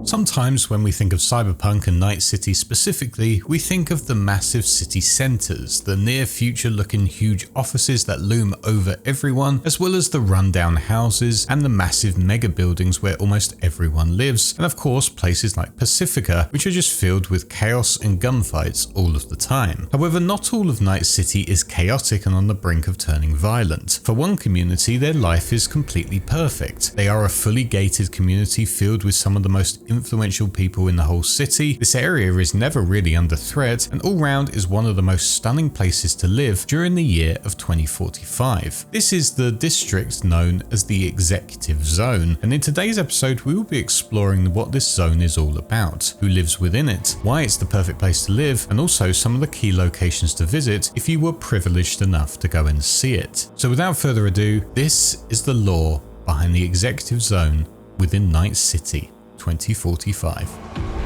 Sometimes when we think of Cyberpunk and Night City specifically, we think of the massive city centres, the near future looking huge offices that loom over everyone, as well as the rundown houses and the massive mega buildings where almost everyone lives, and of course places like Pacifica, which are just filled with chaos and gunfights all of the time. However, not all of Night City is chaotic and on the brink of turning violent. For one community, their life is completely perfect. They are a fully gated community filled with some of the most influential people in the whole city. This area is never really under threat and all round is one of the most stunning places to live during the year of 2045. This is the district known as the Executive Zone, and in today's episode we will be exploring what this zone is all about, who lives within it, why it's the perfect place to live, and also some of the key locations to visit if you were privileged enough to go and see it. So without further ado, this is the lore behind the Executive Zone within Night City 2045.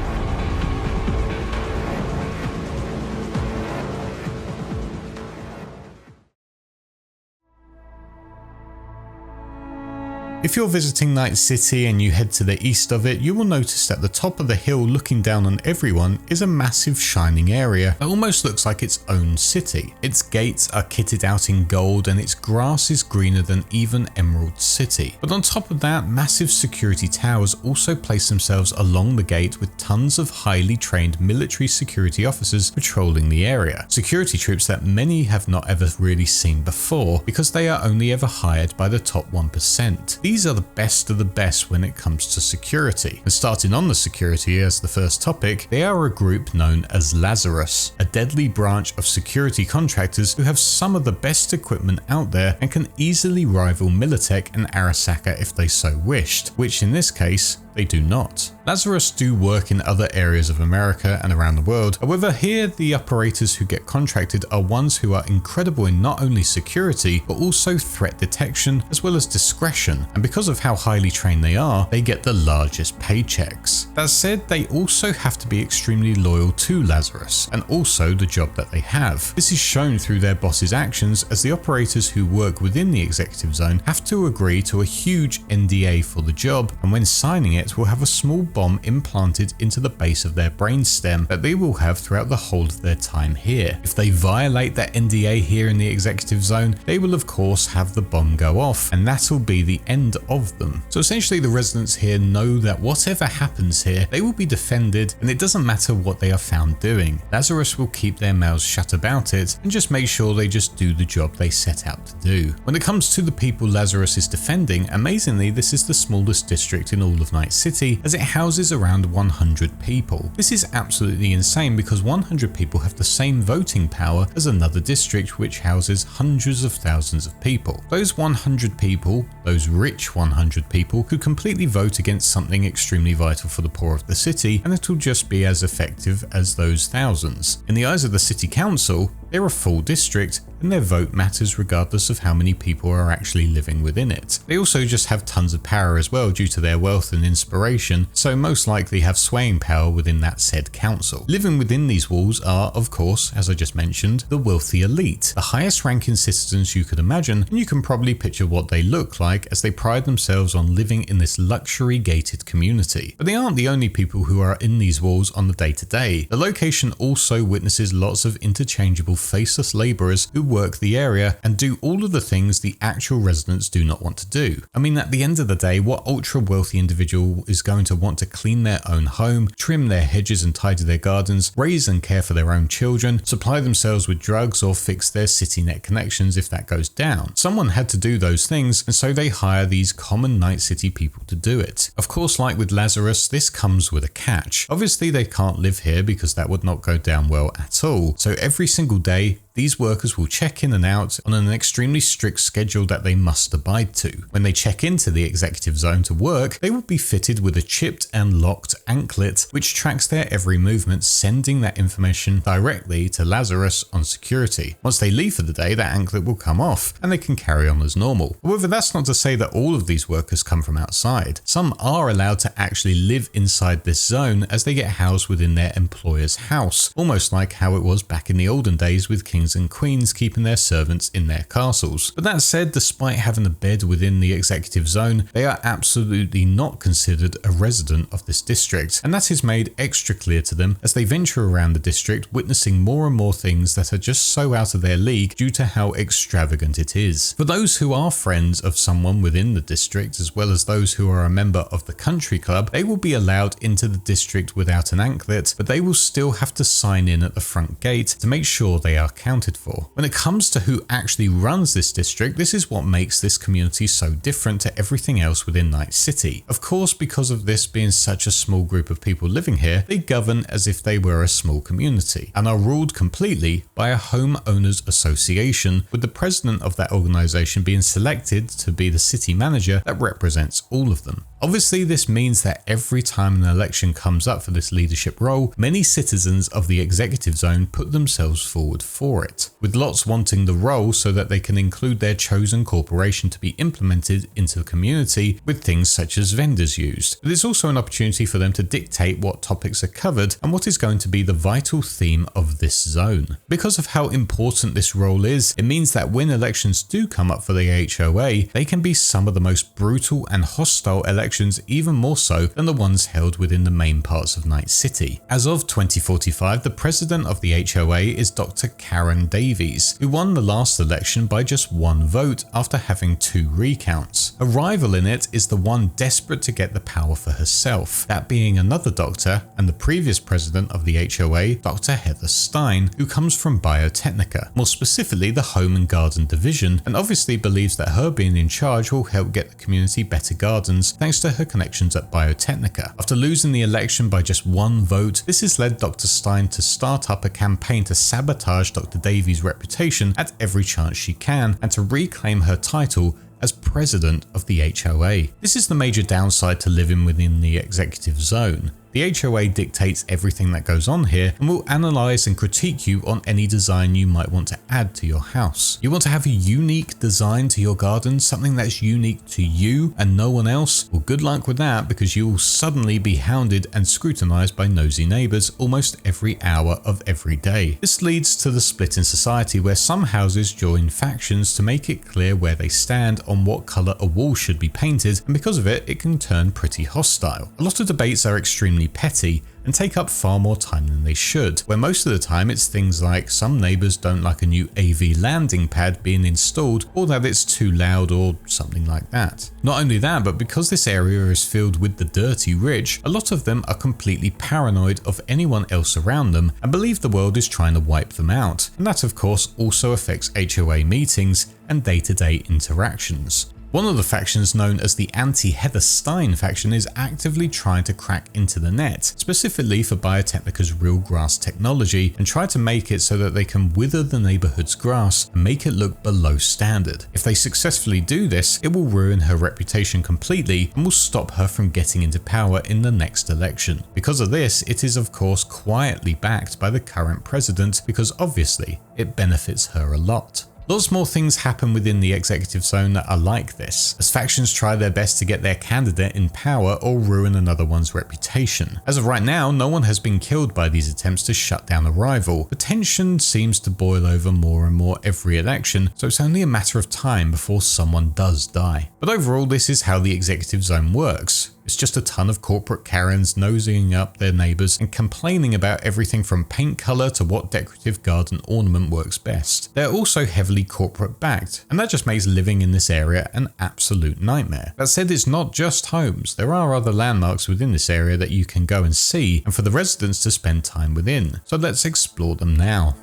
If you're visiting Night City and you head to the east of it, you will notice that the top of the hill looking down on everyone is a massive shining area that almost looks like its own city. Its gates are kitted out in gold and its grass is greener than even Emerald City. But on top of that, massive security towers also place themselves along the gate with tons of highly trained military security officers patrolling the area. Security troops that many have not ever really seen before because they are only ever hired by the top 1%. These are the best of the best when it comes to security. And starting on the security as the first topic, they are a group known as Lazarus, a deadly branch of security contractors who have some of the best equipment out there and can easily rival Militech and Arasaka if they so wished, which in this case, they do not. Lazarus do work in other areas of America and around the world. However, here the operators who get contracted are ones who are incredible in not only security, but also threat detection as well as discretion. And because of how highly trained they are, they get the largest paychecks. That said, they also have to be extremely loyal to Lazarus and also the job that they have. This is shown through their boss's actions as the operators who work within the Executive Zone have to agree to a huge NDA for the job, and when signing it will have a small bomb implanted into the base of their brainstem that they will have throughout the whole of their time here. If they violate that NDA here in the Executive Zone, they will of course have the bomb go off, and that'll be the end of them. So essentially the residents here know that whatever happens here, they will be defended, and it doesn't matter what they are found doing. Lazarus will keep their mouths shut about it and just make sure they just do the job they set out to do. When it comes to the people Lazarus is defending, amazingly this is the smallest district in all of Night City, as it houses around 100 people. This is absolutely insane because 100 people have the same voting power as another district which houses hundreds of thousands of people. Those 100 people, those rich 100 people, could completely vote against something extremely vital for the poor of the city, and it'll just be as effective as those thousands. In the eyes of the city council, they're a full district and their vote matters regardless of how many people are actually living within it. They also just have tons of power as well due to their wealth and inspiration, so most likely have swaying power within that said council. Living within these walls are, of course, as I just mentioned, the wealthy elite, the highest ranking citizens you could imagine, and you can probably picture what they look like as they pride themselves on living in this luxury gated community. But they aren't the only people who are in these walls on the day-to-day. The location also witnesses lots of interchangeable faceless labourers who work the area and do all of the things the actual residents do not want to do. I mean, at the end of the day, what ultra wealthy individual is going to want to clean their own home, trim their hedges and tidy their gardens, raise and care for their own children, supply themselves with drugs, or fix their city net connections if that goes down? Someone had to do those things, and so they hire these common Night City people to do it. Of course, like with Lazarus, this comes with a catch. Obviously, they can't live here because that would not go down well at all. So every single day, these workers will check in and out on an extremely strict schedule that they must abide to. When they check into the Executive Zone to work, they will be fitted with a chipped and locked anklet which tracks their every movement, sending that information directly to Lazarus on security. Once they leave for the day, that anklet will come off and they can carry on as normal. However, that's not to say that all of these workers come from outside. Some are allowed to actually live inside this zone as they get housed within their employer's house, almost like how it was back in the olden days with King kings and queens keeping their servants in their castles. But that said, despite having a bed within the executive zone, they are absolutely not considered a resident of this district, and that is made extra clear to them as they venture around the district, witnessing more and more things that are just so out of their league due to how extravagant it is. For those who are friends of someone within the district, as well as those who are a member of the country club, they will be allowed into the district without an anklet, but they will still have to sign in at the front gate to make sure they are counted for. When it comes to who actually runs this district, this is what makes this community so different to everything else within Night City. Of course, because of this being such a small group of people living here, they govern as if they were a small community and are ruled completely by a homeowners association, with the president of that organization being selected to be the city manager that represents all of them. Obviously, this means that every time an election comes up for this leadership role, many citizens of the executive zone put themselves forward for it, with lots wanting the role so that they can include their chosen corporation to be implemented into the community with things such as vendors used. But it's also an opportunity for them to dictate what topics are covered and what is going to be the vital theme of this zone. Because of how important this role is, it means that when elections do come up for the HOA, they can be some of the most brutal and hostile elections, even more so than the ones held within the main parts of Night City. As of 2045, the president of the HOA is Dr. Karen Davies, who won the last election by just one vote after having 2 recounts. A rival in it is the one desperate to get the power for herself, that being another doctor and the previous president of the HOA, Dr. Heather Stein, who comes from Biotechnica, more specifically the Home and Garden Division, and obviously believes that her being in charge will help get the community better gardens thanks to her connections at Biotechnica. After losing the election by just 1 vote, this has led Dr. Stein to start up a campaign to sabotage Dr. Davies' reputation at every chance she can and to reclaim her title as president of the HOA. This is the major downside to living within the executive zone. The HOA dictates everything that goes on here and will analyze and critique you on any design you might want to add to your house. You want to have a unique design to your garden, something that's unique to you and no one else? Well, good luck with that, because you will suddenly be hounded and scrutinized by nosy neighbors almost every hour of every day. This leads to the split in society, where some houses join factions to make it clear where they stand on what color a wall should be painted, and because of it, it can turn pretty hostile. A lot of debates are extremely petty and take up far more time than they should, where most of the time it's things like some neighbors don't like a new AV landing pad being installed, or that it's too loud, or something like that. Not only that, but because this area is filled with the dirty rich, a lot of them are completely paranoid of anyone else around them and believe the world is trying to wipe them out. And that of course also affects HOA meetings and day-to-day interactions. One of the factions, known as the anti-Heather Stein faction, is actively trying to crack into the net, specifically for Biotechnica's real grass technology, and try to make it so that they can wither the neighborhood's grass and make it look below standard. If they successfully do this, it will ruin her reputation completely and will stop her from getting into power in the next election. Because of this, it is of course quietly backed by the current president, because obviously it benefits her a lot. Lots more things happen within the executive zone that are like this, as factions try their best to get their candidate in power or ruin another one's reputation. As of right now, no one has been killed by these attempts to shut down a rival, but tension seems to boil over more and more every election, so it's only a matter of time before someone does die. But overall, this is how the executive zone works. It's just a ton of corporate Karens nosing up their neighbors and complaining about everything from paint color to what decorative garden ornament works best. They're also heavily corporate backed, and that just makes living in this area an absolute nightmare. That said, it's not just homes. There are other landmarks within this area that you can go and see, and for the residents to spend time within. So let's explore them now.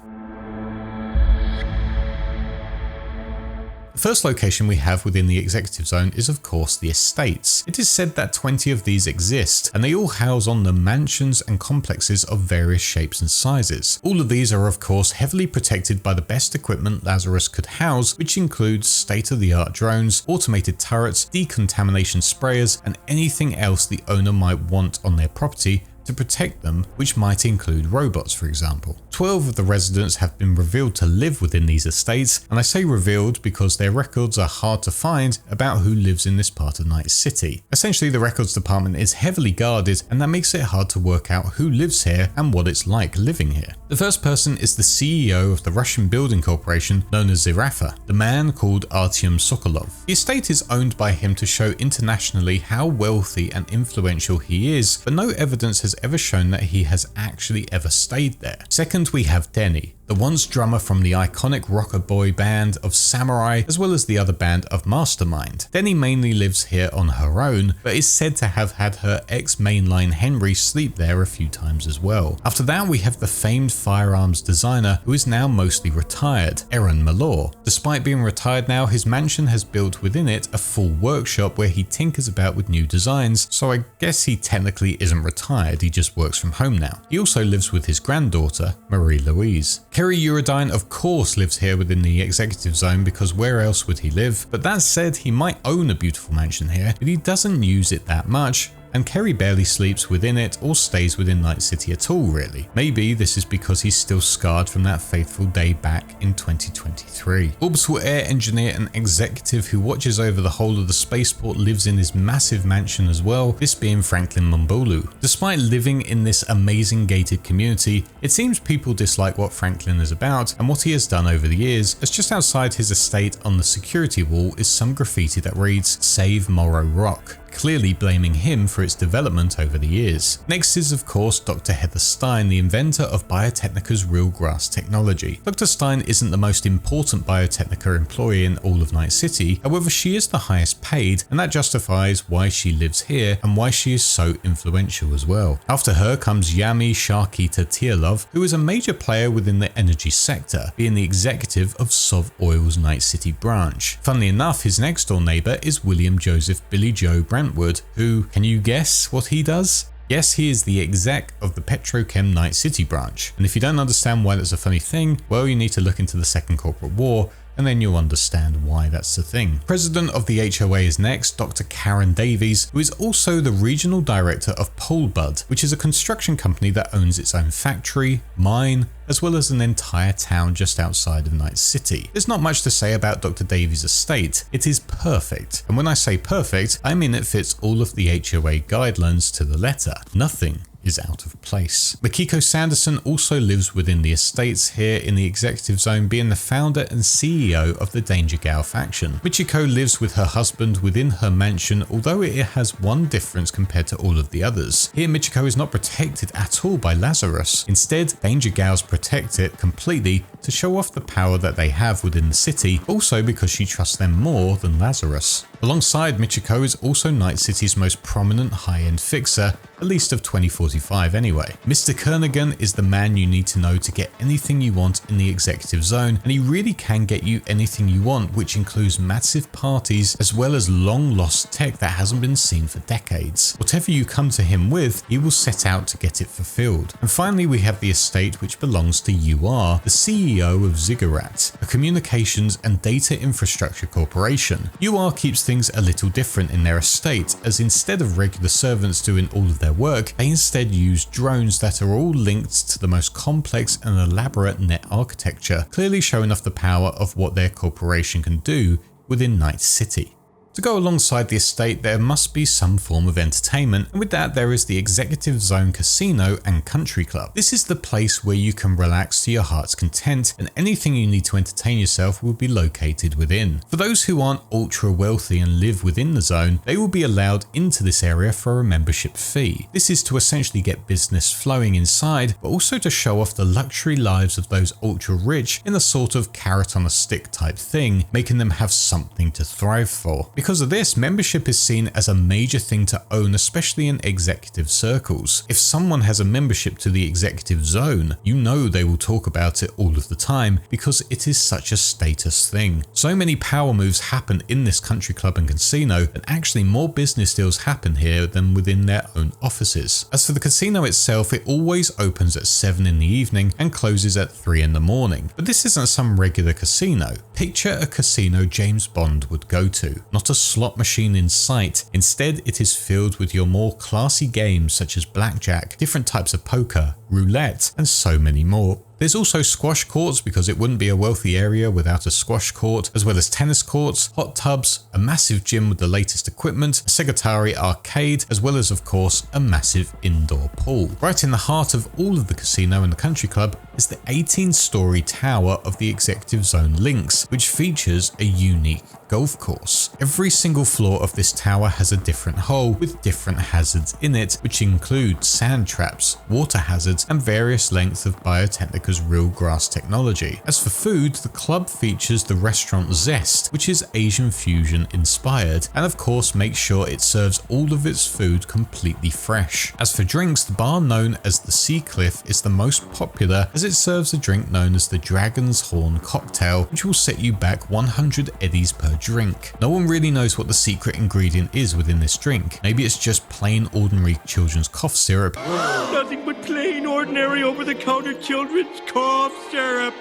The first location we have within the executive zone is of course the estates. It is said that 20 of these exist, and they all house on the mansions and complexes of various shapes and sizes. All of these are of course heavily protected by the best equipment Lazarus could house, which includes state-of-the-art drones, automated turrets, decontamination sprayers, and anything else the owner might want on their property to protect them, which might include robots, for example. 12 of the residents have been revealed to live within these estates, and I say revealed because their records are hard to find about who lives in this part of Night City. Essentially, the records department is heavily guarded, and that makes it hard to work out who lives here and what it's like living here. The first person is the CEO of the Russian building corporation known as Zirafa, the man called Artyom Sokolov. The estate is owned by him to show internationally how wealthy and influential he is, but no evidence has ever shown that he has actually ever stayed there. Second, we have Denny, the once drummer from the iconic rocker boy band of Samurai, as well as the other band of Mastermind. Denny mainly lives here on her own, but is said to have had her ex-mainline Henry sleep there a few times as well. After that, we have the famed firearms designer who is now mostly retired, Aaron Malor. Despite being retired now, his mansion has built within it a full workshop where he tinkers about with new designs, so I guess he technically isn't retired, he just works from home now. He also lives with his granddaughter, Marie-Louise. Kerry Eurodyne of course lives here within the executive zone because where else would he live? But that said, he might own a beautiful mansion here, but he doesn't use it that much, and Kerry barely sleeps within it or stays within Night City at all really. Maybe this is because he's still scarred from that fateful day back in 2023. Orbital Air engineer and executive who watches over the whole of the spaceport lives in his massive mansion as well, this being Franklin Mumbulu. Despite living in this amazing gated community, it seems people dislike what Franklin is about and what he has done over the years, as just outside his estate on the security wall is some graffiti that reads "Save Morrow Rock," clearly blaming him for its development over the years. Next is of course Dr. Heather Stein, the inventor of Biotechnica's real grass technology. Dr. Stein isn't the most important Biotechnica employee in all of Night City, however she is the highest paid, and that justifies why she lives here and why she is so influential as well. After her comes Yami Sharkita Tialov, who is a major player within the energy sector, being the executive of Sov Oil's Night City branch. Funnily enough, his next door neighbor is William Joseph Billy Joe Brentwood, who, can you guess what he does? Yes, he is the exec of the Petrochem Night City branch. And if you don't understand why that's a funny thing, well, you need to look into the Second Corporate War, and then you'll understand why that's the thing. President of the HOA is next, Dr. Karen Davies, who is also the regional director of Polebud, which is a construction company that owns its own factory, mine, as well as an entire town just outside of Night City. There's not much to say about Dr. Davies' estate. It is perfect. And when I say perfect, I mean it fits all of the HOA guidelines to the letter. Nothing is out of place. Makiko Sanderson also lives within the estates here in the executive zone, being the founder and CEO of the Danger Gal faction. Michiko lives with her husband within her mansion, although it has one difference compared to all of the others. Here Michiko is not protected at all by Lazarus. Instead, Danger Gals protect it completely to show off the power that they have within the city, also because she trusts them more than Lazarus. Alongside Michiko is also Night City's most prominent high-end fixer, at least of 2045 anyway. Mr. Kernigan is the man you need to know to get anything you want in the executive zone, and he really can get you anything you want, which includes massive parties as well as long lost tech that hasn't been seen for decades. Whatever you come to him with, he will set out to get it fulfilled. And finally we have the estate which belongs to UR, the CEO of Ziggurat, a communications and data infrastructure corporation. UR keeps things a little different in their estate, as instead of regular servants doing all of their work, they instead use drones that are all linked to the most complex and elaborate net architecture, clearly showing off the power of what their corporation can do within Night City. To go alongside the estate, there must be some form of entertainment, and with that there is the Executive Zone Casino and Country Club. This is the place where you can relax to your heart's content, and anything you need to entertain yourself will be located within. For those who aren't ultra wealthy and live within the zone, they will be allowed into this area for a membership fee. This is to essentially get business flowing inside, but also to show off the luxury lives of those ultra rich in a sort of carrot on a stick type thing, making them have something to thrive for. Because of this, membership is seen as a major thing to own, especially in executive circles. If someone has a membership to the executive zone, you know they will talk about it all of the time because it is such a status thing. So many power moves happen in this country club and casino, and actually more business deals happen here than within their own offices. As for the casino itself, it always opens at 7 in the evening and closes at 3 in the morning. But this isn't some regular casino. Picture a casino James Bond would go to, not a slot machine in sight. Instead, it is filled with your more classy games such as blackjack, different types of poker, roulette, and so many more. There's also squash courts, because it wouldn't be a wealthy area without a squash court, as well as tennis courts, hot tubs, a massive gym with the latest equipment, a Segatari arcade, as well as of course a massive indoor pool. Right in the heart of all of the casino and the country club is the 18-story tower of the Executive Zone Links, which features a unique golf course. Every single floor of this tower has a different hole with different hazards in it, which include sand traps, water hazards, and various lengths of Biotechnica's real grass technology. As for food, the club features the restaurant Zest, which is Asian fusion inspired, and of course makes sure it serves all of its food completely fresh. As for drinks, the bar known as the Sea Cliff is the most popular, as it serves a drink known as the Dragon's Horn cocktail, which will set you back 100 eddies per drink. No one really knows what the secret ingredient is within this drink. Maybe it's just plain ordinary children's cough syrup. Nothing but plain ordinary over-the-counter children's cough syrup.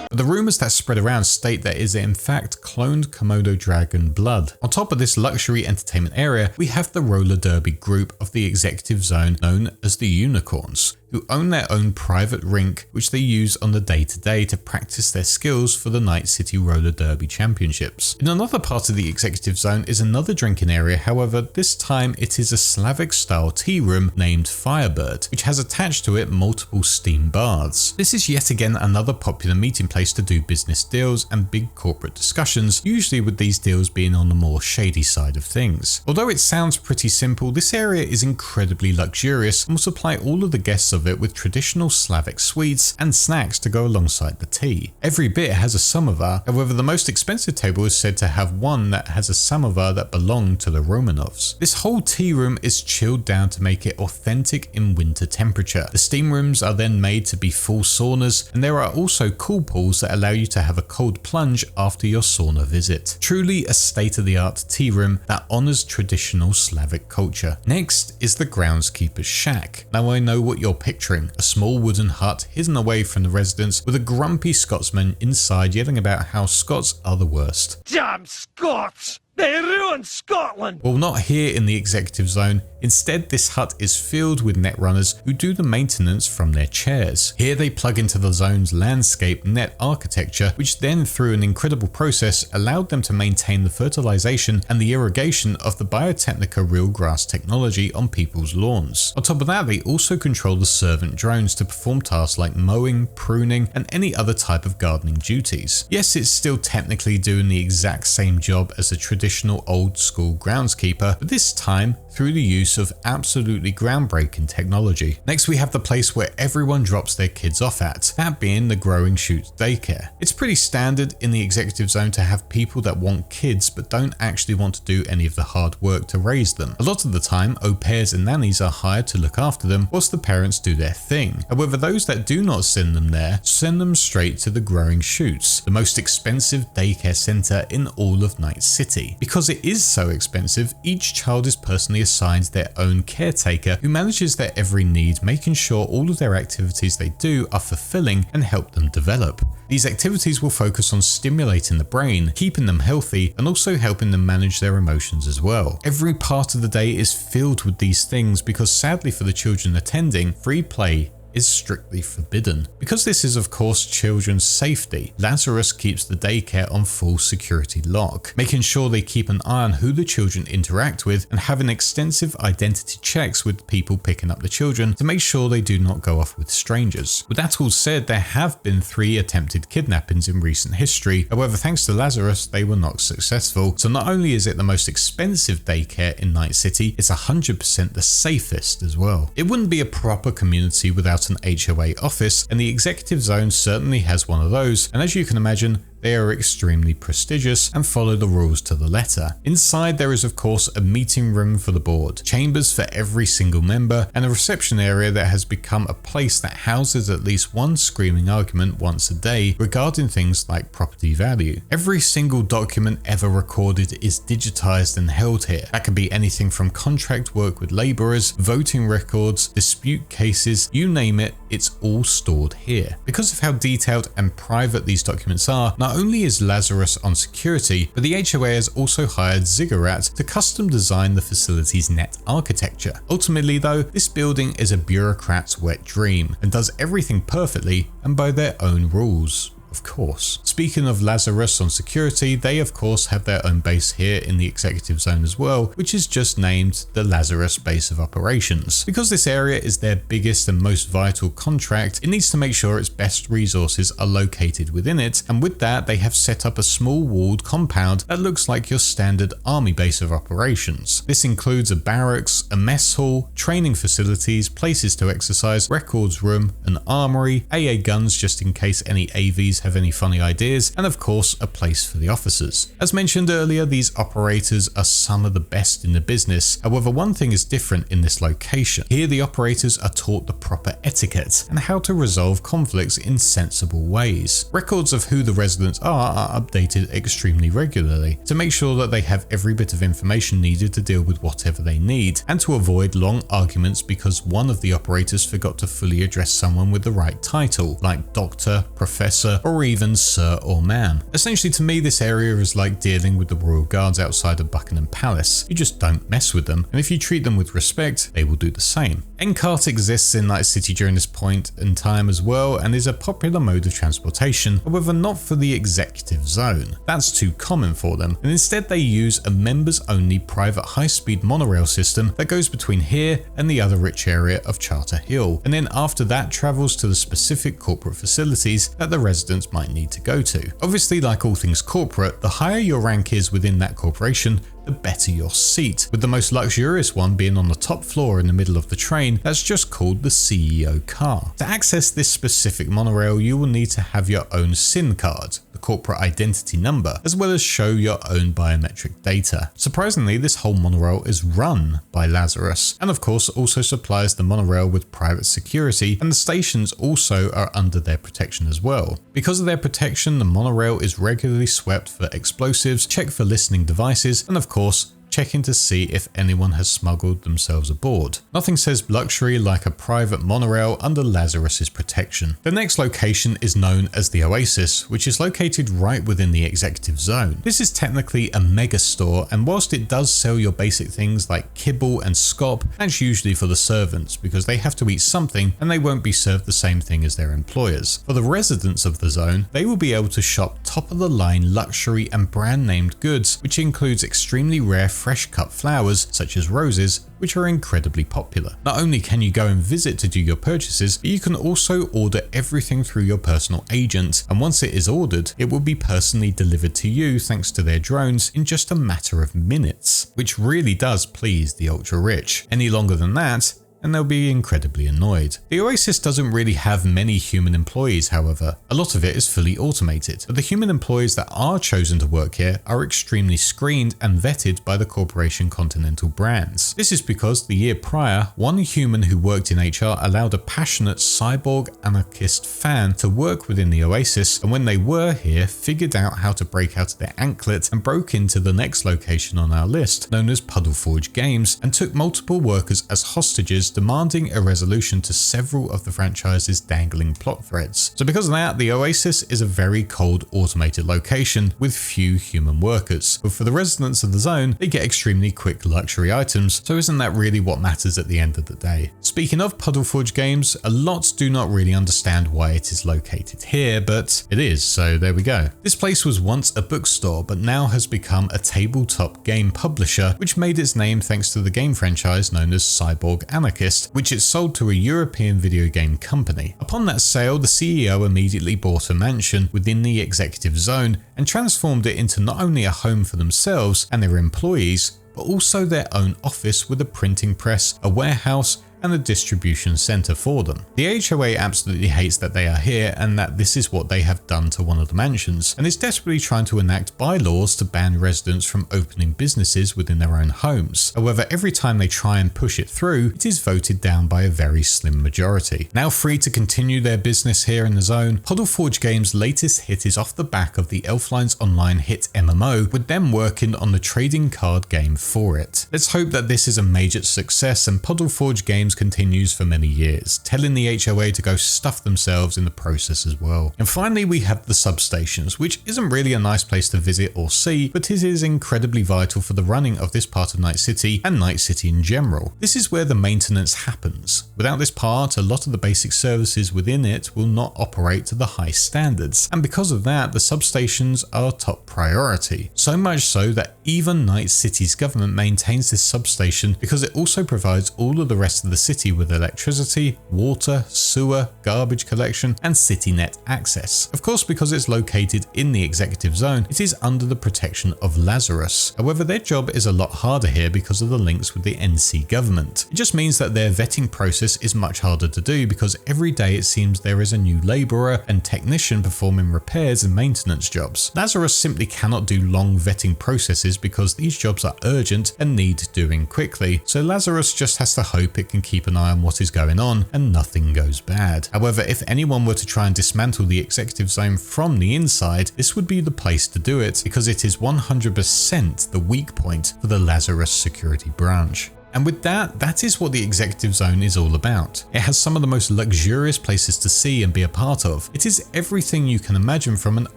But the rumors that spread around state that it is in fact cloned Komodo dragon blood. On top of this luxury entertainment area, we have the roller derby group of the Executive Zone known as the Unicorns, who own their own private rink, which they use on the day-to-day to practice their skills for the Night City Roller Derby Championships. In another part of the Executive Zone is another drinking area, however this time it is a Slavic-style tea room named Firebird, which has attached to it multiple steam baths. This is yet again another popular meeting place to do business deals and big corporate discussions, usually with these deals being on the more shady side of things. Although it sounds pretty simple, this area is incredibly luxurious and will supply all of the guests of it with traditional Slavic sweets and snacks to go alongside the tea. Every bit has a samovar, however the most expensive table is said to have one that has a samovar that belonged to the Romanovs. This whole tea room is chilled down to make it authentic in winter temperature. The steam rooms are then made to be full saunas, and there are also cool pools that allow you to have a cold plunge after your sauna visit. Truly a state-of-the-art tea room that honors traditional Slavic culture. Next is the groundskeeper's shack. Now I know what you're picturing, a small wooden hut hidden away from the residents with a grumpy Scotsman inside yelling about how Scots are the worst. Damn Scots! They ruined Scotland! Well, not here in the Executive Zone. Instead, this hut is filled with net runners who do the maintenance from their chairs. Here they plug into the zone's landscape net architecture, which then through an incredible process allowed them to maintain the fertilization and the irrigation of the Biotechnica real grass technology on people's lawns. On top of that, they also control the servant drones to perform tasks like mowing, pruning, and any other type of gardening duties. Yes, it's still technically doing the exact same job as a traditional old school groundskeeper, but this time through the use of absolutely groundbreaking technology. Next, we have the place where everyone drops their kids off at, that being the Growing Shoots daycare. It's pretty standard in the Executive Zone to have people that want kids but don't actually want to do any of the hard work to raise them. A lot of the time, au pairs and nannies are hired to look after them whilst the parents do their thing. However, those that do not send them there, send them straight to the Growing Shoots, the most expensive daycare center in all of Night City. Because it is so expensive, each child is personally assigned their own caretaker who manages their every need, making sure all of their activities they do are fulfilling and help them develop. These activities will focus on stimulating the brain, keeping them healthy, and also helping them manage their emotions as well. Every part of the day is filled with these things because sadly for the children attending, free play is strictly forbidden. Because this is of course children's safety, Lazarus keeps the daycare on full security lock, making sure they keep an eye on who the children interact with and having extensive identity checks with people picking up the children to make sure they do not go off with strangers. With that all said, there have been 3 attempted kidnappings in recent history, however thanks to Lazarus they were not successful, so not only is it the most expensive daycare in Night City, it's 100% the safest as well. It wouldn't be a proper community without an HOA office, and the Executive Zone certainly has one of those, and as you can imagine, they are extremely prestigious and follow the rules to the letter. Inside there is of course a meeting room for the board, chambers for every single member, and a reception area that has become a place that houses at least one screaming argument once a day regarding things like property value. Every single document ever recorded is digitized and held here. That can be anything from contract work with laborers, voting records, dispute cases, you name it, it's all stored here. Because of how detailed and private these documents are, not Not only is Lazarus on security, but the HOA has also hired Ziggurat to custom design the facility's net architecture. Ultimately though, this building is a bureaucrat's wet dream and does everything perfectly and by their own rules. Of course. Speaking of Lazarus on security, they of course have their own base here in the executive zone as well, which is just named the Lazarus Base of Operations. Because this area is their biggest and most vital contract, it needs to make sure its best resources are located within it, and with that they have set up a small walled compound that looks like your standard army base of operations. This includes a barracks, a mess hall, training facilities, places to exercise, records room, an armory, AA guns just in case any AVs have any funny ideas, and of course a place for the officers. As mentioned earlier, these operators are some of the best in the business. However, one thing is different in this location. Here the operators are taught the proper etiquette and how to resolve conflicts in sensible ways. Records of who the residents are updated extremely regularly to make sure that they have every bit of information needed to deal with whatever they need, and to avoid long arguments because one of the operators forgot to fully address someone with the right title, like doctor, professor, or even sir or ma'am. Essentially, to me, this area is like dealing with the royal guards outside of Buckingham Palace. You just don't mess with them, and if you treat them with respect, they will do the same. N-Cart exists in Night City during this point in time as well, and is a popular mode of transportation, however not for the executive zone. That's too common for them, and instead they use a members-only private high-speed monorail system that goes between here and the other rich area of Charter Hill, and then after that travels to the specific corporate facilities that the residents might need to go to. Obviously, like all things corporate, the higher your rank is within that corporation, the better your seat, with the most luxurious one being on the top floor in the middle of the train that's just called the CEO car. To access this specific monorail, you will need to have your own SIN card, the corporate identity number, as well as show your own biometric data. Surprisingly, this whole monorail is run by Lazarus, and of course also supplies the monorail with private security, and the stations also are under their protection as well. Because of their protection, the monorail is regularly swept for explosives, checked for listening devices, and of course, checking to see if anyone has smuggled themselves aboard. Nothing says luxury like a private monorail under Lazarus's protection. The next location is known as the Oasis, which is located right within the executive zone. This is technically a mega store, and whilst it does sell your basic things like kibble and scop, that's usually for the servants because they have to eat something and they won't be served the same thing as their employers. For the residents of the zone, they will be able to shop top of the line luxury and brand named goods, which includes extremely rare fresh cut flowers such as roses, which are incredibly popular. Not only can you go and visit to do your purchases, but you can also order everything through your personal agent, and once it is ordered, it will be personally delivered to you thanks to their drones in just a matter of minutes, which really does please the ultra rich. Any longer than that, and they'll be incredibly annoyed. The Oasis doesn't really have many human employees, however. A lot of it is fully automated, but the human employees that are chosen to work here are extremely screened and vetted by the corporation Continental brands. This is because the year prior, one human who worked in HR allowed a passionate cyborg anarchist fan to work within the Oasis, and when they were here, figured out how to break out of their anklet and broke into the next location on our list, known as Puddleforge Games, and took multiple workers as hostages, demanding a resolution to several of the franchise's dangling plot threads. So because of that, the Oasis is a very cold automated location with few human workers. But for the residents of the zone, they get extremely quick luxury items, so isn't that really what matters at the end of the day? Speaking of Puddleforge Games, a lot do not really understand why it is located here, but it is, so there we go. This place was once a bookstore, but now has become a tabletop game publisher, which made its name thanks to the game franchise known as Cyborg Anarchist, which it sold to a European video game company. Upon that sale, the CEO immediately bought a mansion within the executive zone and transformed it into not only a home for themselves and their employees, but also their own office with a printing press, a warehouse, and a distribution center for them. The HOA absolutely hates that they are here and that this is what they have done to one of the mansions, and is desperately trying to enact bylaws to ban residents from opening businesses within their own homes. However, every time they try and push it through, it is voted down by a very slim majority. Now free to continue their business here in the zone, Puddleforge Games' latest hit is off the back of the Elflines Online hit MMO, with them working on the trading card game for it. Let's hope that this is a major success and Puddleforge Games games continues for many years, telling the HOA to go stuff themselves in the process as well. And finally, we have the substations, which isn't really a nice place to visit or see, but it is incredibly vital for the running of this part of Night City and Night City in general. This is where the maintenance happens. Without this part, a lot of the basic services within it will not operate to the high standards, and because of that, the substations are top priority. So much so that even Night City's government maintains this substation because it also provides all of the rest of the city with electricity, water, sewer, garbage collection, and CityNet access. Of course, because it's located in the executive zone, it is under the protection of Lazarus. However, their job is a lot harder here because of the links with the NC government. It just means that their vetting process is much harder to do because every day it seems there is a new labourer and technician performing repairs and maintenance jobs. Lazarus simply cannot do long vetting processes because these jobs are urgent and need doing quickly, so Lazarus just has to hope it can keep an eye on what is going on and nothing goes bad. However, if anyone were to try and dismantle the executive zone from the inside, this would be the place to do it because it is 100% the weak point for the Lazarus security branch. And with that, that is what the executive zone is all about. It has some of the most luxurious places to see and be a part of. It is everything you can imagine from an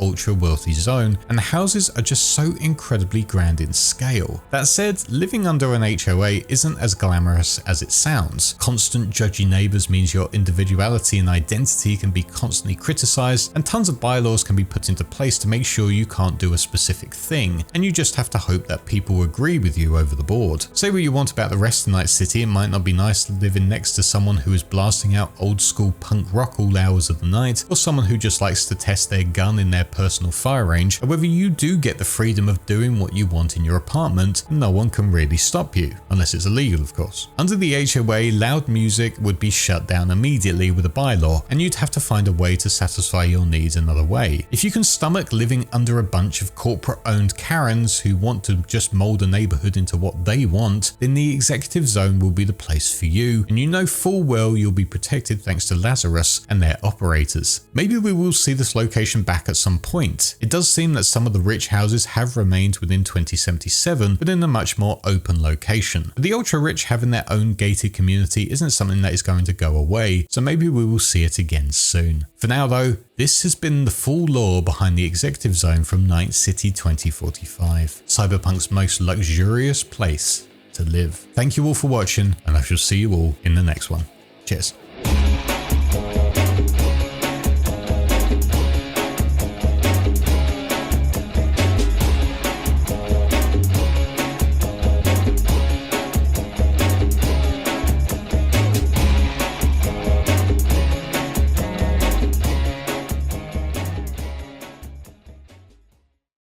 ultra wealthy zone, and the houses are just so incredibly grand in scale. That said, living under an HOA isn't as glamorous as it sounds. Constant judgy neighbours means your individuality and identity can be constantly criticised, and tons of bylaws can be put into place to make sure you can't do a specific thing, and you just have to hope that people agree with you over the board. Say what you want about the rest of Night City, it might not be nice living next to someone who is blasting out old school punk rock all hours of the night, or someone who just likes to test their gun in their personal fire range. However, you do get the freedom of doing what you want in your apartment, and no one can really stop you, unless it's illegal of course. Under the HOA, loud music would be shut down immediately with a bylaw, and you'd have to find a way to satisfy your needs another way. If you can stomach living under a bunch of corporate owned Karens who want to just mold a neighborhood into what they want, then the executive zone will be the place for you, and you know full well you'll be protected thanks to Lazarus and their operators. Maybe we will see this location back at some point. It does seem that some of the rich houses have remained within 2077, but in a much more open location. But the ultra rich having their own gated community isn't something that is going to go away, so maybe we will see it again soon. For now though, this has been the full lore behind the executive zone from Night City 2045, Cyberpunk's most luxurious place to live. Thank you all for watching, and I shall see you all in the next one. Cheers.